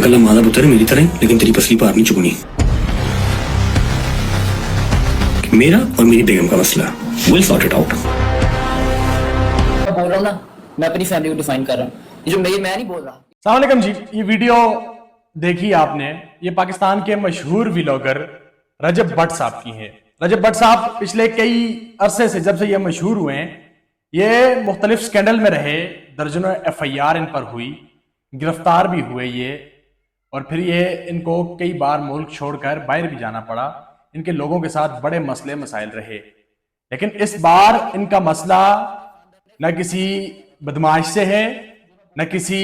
ताकल्ला मादा पुत्र मेरी तरह लेकिन तेरी पसली पार नहीं चुकनी। मेरा और मेरी बेगम का मसला, विल सॉर्ट इट आउट। बोल रहा हूँ ना, मैं अपनी फैमिली को डिफाइन कर रहा हूँ, ये जो मैं नहीं बोल रहा। अस्सलाम वालेकुम जी, ये वीडियो देखी आपने, ये पाकिस्तान के मशहूर व्लॉगर रजब भट्ट साहब की है। रजब भट्ट साहब पिछले कई अरसे से, जब से ये मशहूर हुए हैं, ये मुख्तलिफ स्कैंडल में रहे, दर्जनों FIR इन पर हुई, गिरफ्तार भी हुए ये, और फिर ये इनको कई बार मुल्क छोड़कर बाहर भी जाना पड़ा। इनके लोगों के साथ बड़े मसले मसाइल रहे, लेकिन इस बार इनका मसला न किसी बदमाश से है, न किसी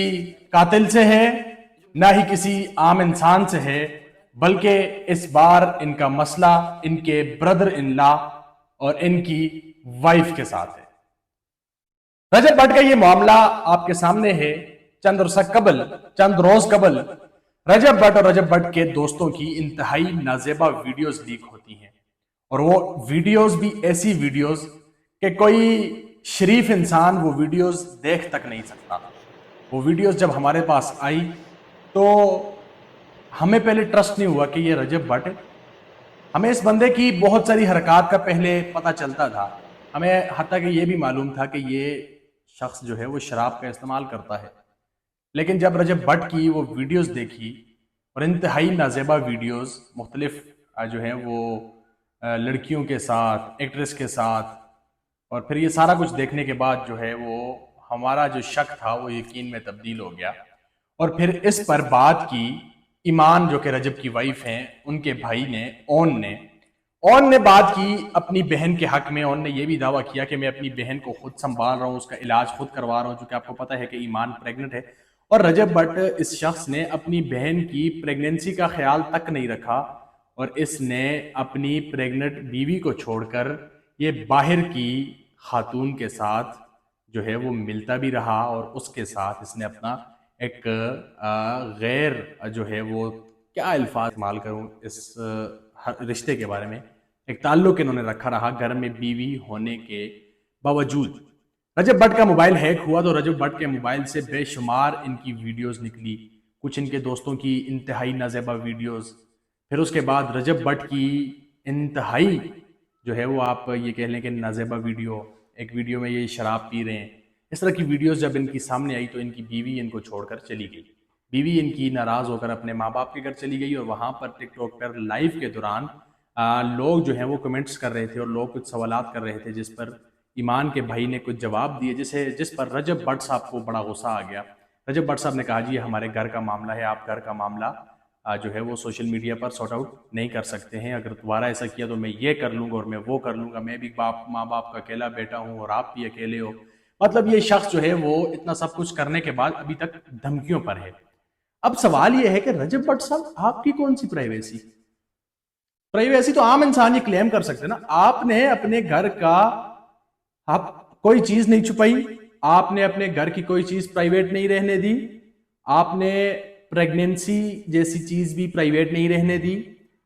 कातिल से है, न ही किसी आम इंसान से है, बल्कि इस बार इनका मसला इनके ब्रदर इन लॉ और इनकी वाइफ के साथ है। रजब भट्ट का ये मामला आपके सामने है। चंद रोज कबल रजब भट्ट और रजब भट्ट के दोस्तों की इंतहाई नाजेबा वीडियोस लीक होती हैं, और वो वीडियोस भी ऐसी वीडियोस कि कोई शरीफ इंसान वो वीडियोस देख तक नहीं सकता। वो वीडियोस जब हमारे पास आई तो हमें पहले ट्रस्ट नहीं हुआ कि ये रजब भट्ट है। हमें इस बंदे की बहुत सारी हरकत का पहले पता चलता था, हमें हत्ता कि ये भी मालूम था कि ये शख्स जो है वो शराब का इस्तेमाल करता है। लेकिन जब रजब भट्ट की वो वीडियोस देखी, और इंतहाई नाजेबा वीडियोस मुख्तलिफ जो है वो लड़कियों के साथ, एक्ट्रेस के साथ, और फिर ये सारा कुछ देखने के बाद जो है वो हमारा जो शक था वो यकीन में तब्दील हो गया। और फिर इस पर बात की ईमान, जो कि रजब की वाइफ हैं, उनके भाई ने, ओन ने बात की अपनी बहन के हक में। ओन ने यह भी दावा किया कि मैं अपनी बहन को खुद संभाल रहा हूँ, उसका इलाज खुद करवा रहा हूँ, क्योंकि आपको पता है कि ईमान प्रेग्नेंट है। और रजब भट्ट इस शख्स ने अपनी बहन की प्रेगनेंसी का ख्याल तक नहीं रखा, और इसने अपनी प्रेग्नेंट बीवी को छोड़कर ये बाहर की खातून के साथ जो है वो मिलता भी रहा, और उसके साथ इसने अपना एक गैर जो है वो क्या अल्फाज इस्तेमाल करूं इस रिश्ते के बारे में, एक ताल्लुक इन्होंने रखा रहा घर में बीवी होने के बावजूद। रजब भट्ट का मोबाइल हैक हुआ तो रजब भट्ट के मोबाइल से बेशुमार इनकी वीडियोस निकली, कुछ इनके दोस्तों की इंतहाई नाजेबा वीडियोस। फिर उसके बाद रजब भट्ट की इंतहाई जो है वो आप ये कह लें कि नाजेबा वीडियो, एक वीडियो में ये शराब पी रहे हैं। इस तरह की वीडियोस जब इनकी सामने आई तो इनकी बीवी इनको छोड़कर चली गई। बीवी इनकी नाराज़ होकर अपने माँ बाप के घर चली गई, और वहाँ पर टिकटॉक पर लाइव के दौरान लोग जो हैं वो कमेंट्स कर रहे थे और लोग कुछ सवालात कर रहे थे, जिस पर ईमान के भाई ने कुछ जवाब दिए, जिस पर रजब भट्ट साहब को बड़ा गुस्सा आ गया। रजब भट्ट साहब ने कहा, जी ये हमारे घर का मामला है, आप घर का मामला जो है वो सोशल मीडिया पर सॉर्ट आउट नहीं कर सकते हैं। अगर दोबारा ऐसा किया तो मैं ये कर लूँगा और मैं वो कर लूँगा, मैं भी माँ बाप का अकेला बेटा हूँ और आप भी अकेले हो। मतलब ये शख्स जो है वो इतना सब कुछ करने के बाद अभी तक धमकियों पर है। अब सवाल ये है कि रजब भट्ट साहब, आपकी कौन सी प्राइवेसी तो आम इंसान ये क्लेम कर सकते ना। आपने अपने घर का आप कोई चीज नहीं छुपाई, आपने अपने घर की कोई चीज प्राइवेट नहीं रहने दी, आपने प्रेगनेंसी जैसी चीज भी प्राइवेट नहीं रहने दी,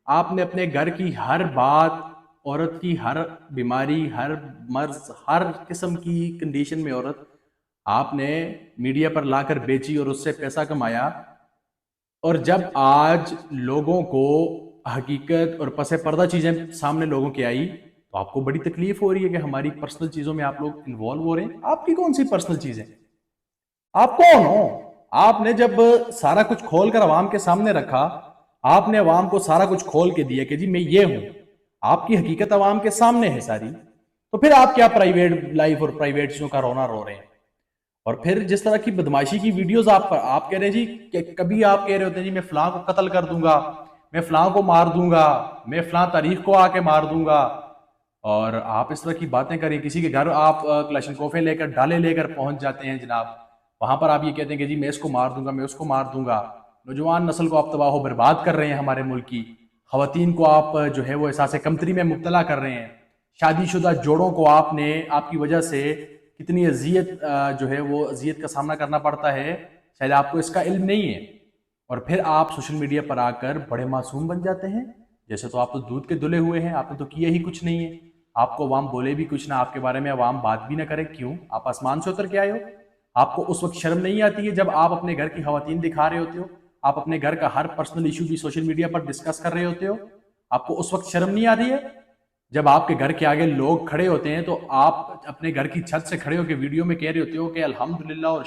आपने अपने घर की हर बात, औरत की हर बीमारी, हर मर्ज, हर किस्म की कंडीशन में औरत आपने मीडिया पर लाकर बेची और उससे पैसा कमाया। और जब आज लोगों को हकीकत और पसे पर्दा चीजें सामने लोगों की आई तो आपको बड़ी तकलीफ हो रही है कि हमारी पर्सनल चीजों में आप लोग इन्वॉल्व हो रहे हैं। आपकी कौन सी पर्सनल चीजें? आप कौन हो? आपने जब सारा कुछ खोल कर अवाम के सामने रखा, आपने अवाम को सारा कुछ खोल के दिया कि जी मैं ये हूं, आपकी हकीकत अवाम के सामने है सारी, तो फिर आप क्या प्राइवेट लाइफ और प्राइवेट चीजों का रोना रो रहे हैं? और फिर जिस तरह की बदमाशी की वीडियोस आप कह रहे हैं जी कि कभी आप कह रहे होते हैं जी मैं फलां को कत्ल कर दूंगा, मैं फलां को मार दूंगा, मैं फलां तारीख को आके मार दूंगा, और आप इस तरह की बातें करिए। किसी के घर आप क्लाशनकोफे लेकर, डाले लेकर पहुंच जाते हैं जनाब, वहां पर आप ये कहते हैं कि जी मैं इसको मार दूंगा, मैं उसको मार दूंगा। नौजवान नस्ल को आप तबाह बर्बाद कर रहे हैं, हमारे मुल्क की खवातीन को आप जो है वो एहसास कमतरी में मुब्तला कर रहे हैं। शादीशुदा जोड़ों को आपने, आपकी वजह से कितनी अजियत जो है वो अजियत का सामना करना पड़ता है, शायद आपको इसका इल्म नहीं है। और फिर आप सोशल मीडिया पर आकर बड़े मासूम बन जाते हैं, जैसे तो आप तो दूध के धुले हुए हैं, आपने तो किया ही कुछ नहीं है। आपको अवाम बोले भी कुछ ना, आपके बारे में अवाम बात भी ना करे। क्यों? आप आसमान से उतर के आए हो? आपको उस वक्त शर्म नहीं आती है जब आप अपने घर की खवातीन दिखा रहे होते हो? آپ اپنے گھر کا ہر پرسنل ایشو بھی سوشل میڈیا پر ڈسکس کر رہے ہوتے ہو. آپ کو اس وقت شرم نہیں آتی ہے جب آپ کے گھر کے آگے لوگ کھڑے ہوتے ہیں تو آپ اپنے گھر کی چھت سے کھڑے ہو کے ویڈیو میں کہہ رہے ہوتے ہو کہ الحمدللہ اور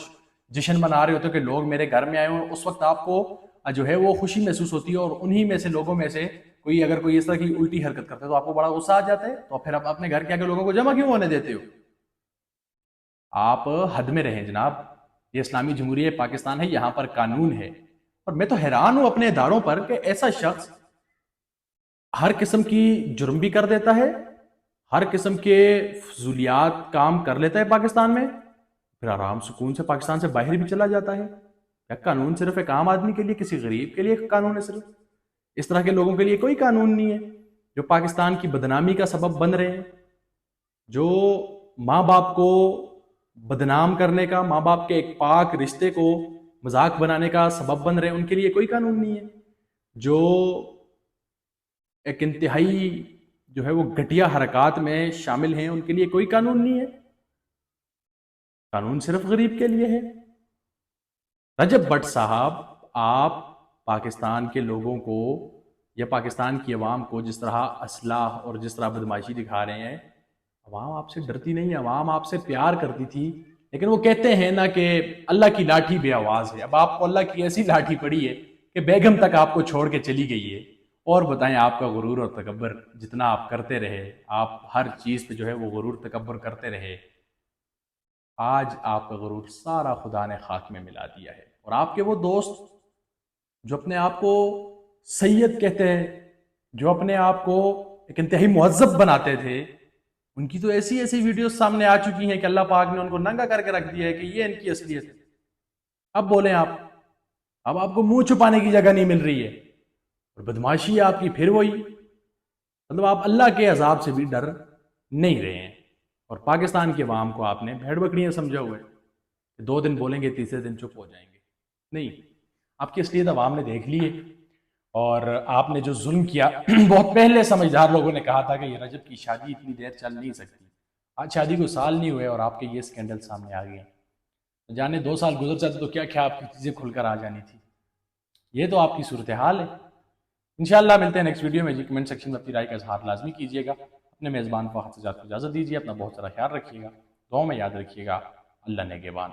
جشن منا رہے ہوتے ہو کہ لوگ میرے گھر میں آئے ہوں. اس وقت آپ کو جو ہے وہ خوشی محسوس ہوتی ہے, اور انہی میں سے لوگوں میں سے کوئی اگر کوئی اس طرح کی الٹی حرکت کرتا ہے تو آپ کو بڑا غصہ آ جاتا ہے. تو پھر آپ اپنے گھر کے آگے لوگوں کو جمع کیوں ہونے دیتے ہو؟ آپ حد میں رہیں جناب. یہ اسلامی جمہوریہ پاکستان ہے, یہاں پر قانون ہے. اور میں تو حیران ہوں اپنے اداروں پر کہ ایسا شخص ہر قسم کی جرم بھی کر دیتا ہے, ہر قسم کے فضولیات کام کر لیتا ہے پاکستان میں, پھر آرام سکون سے پاکستان سے باہر بھی چلا جاتا ہے. کیا قانون صرف ایک عام آدمی کے لیے, کسی غریب کے لیے قانون ہے صرف؟ اس طرح کے لوگوں کے لیے کوئی قانون نہیں ہے جو پاکستان کی بدنامی کا سبب بن رہے ہیں, جو ماں باپ کو بدنام کرنے کا, ماں باپ کے ایک پاک رشتے کو مذاق بنانے کا سبب بن رہے ہیں. ان کے لیے کوئی قانون نہیں ہے. جو ایک انتہائی جو ہے وہ گھٹیا حرکات میں شامل ہیں, ان کے لیے کوئی قانون نہیں ہے. قانون صرف غریب کے لیے ہے. رجب بٹ صاحب, آپ پاکستان کے لوگوں کو یا پاکستان کی عوام کو جس طرح اصلاح اور جس طرح بدماشی دکھا رہے ہیں, عوام آپ سے ڈرتی نہیں, عوام آپ سے پیار کرتی تھی. لیکن وہ کہتے ہیں نا کہ اللہ کی لاٹھی بے آواز ہے. اب آپ کو اللہ کی ایسی لاٹھی پڑی ہے کہ بیگم تک آپ کو چھوڑ کے چلی گئی ہے. اور بتائیں, آپ کا غرور اور تکبر جتنا آپ کرتے رہے, آپ ہر چیز پہ جو ہے وہ غرور تکبر کرتے رہے, آج آپ کا غرور سارا خدا نے خاک میں ملا دیا ہے. اور آپ کے وہ دوست جو اپنے آپ کو سید کہتے ہیں, جو اپنے آپ کو ایک انتہائی مہذب بناتے تھے, ان کی تو ایسی ایسی ویڈیوز سامنے آ چکی ہیں کہ اللہ پاک نے ان کو ننگا کر کے رکھ دیا ہے کہ یہ ان کی اصلیت ہے. اب بولیں آپ, اب آپ کو منہ چھپانے کی جگہ نہیں مل رہی ہے, اور بدماشی آپ کی پھر وہی. مطلب آپ اللہ کے عذاب سے بھی ڈر نہیں رہے ہیں. اور پاکستان کے عوام کو آپ نے بھیڑ بکریاں سمجھا ہوئے کہ 2 دن بولیں گے, تیسرے دن چپ ہو جائیں گے. نہیں, آپ کی اصلیت عوام نے دیکھ لی ہے. اور آپ نے جو ظلم کیا, بہت پہلے سمجھدار لوگوں نے کہا تھا کہ یہ رجب کی شادی اتنی دیر چل نہیں سکتی. آج شادی کو سال نہیں ہوئے اور آپ کے یہ سکینڈل سامنے آ گئے. جانے 2 سال گزر جاتے تو کیا کیا آپ کی چیزیں کھل کر آ جانی تھی. یہ تو آپ کی صورتحال ہے. انشاءاللہ ملتے ہیں نیکسٹ ویڈیو میں. کمنٹ سیکشن میں اپنی رائے کا اظہار لازمی کیجیے گا. اپنے میزبان کو اجازت دیجیے. اپنا بہت سارا خیال رکھیے گا, دعاؤں میں یاد رکھیے گا. اللہ نگہبان.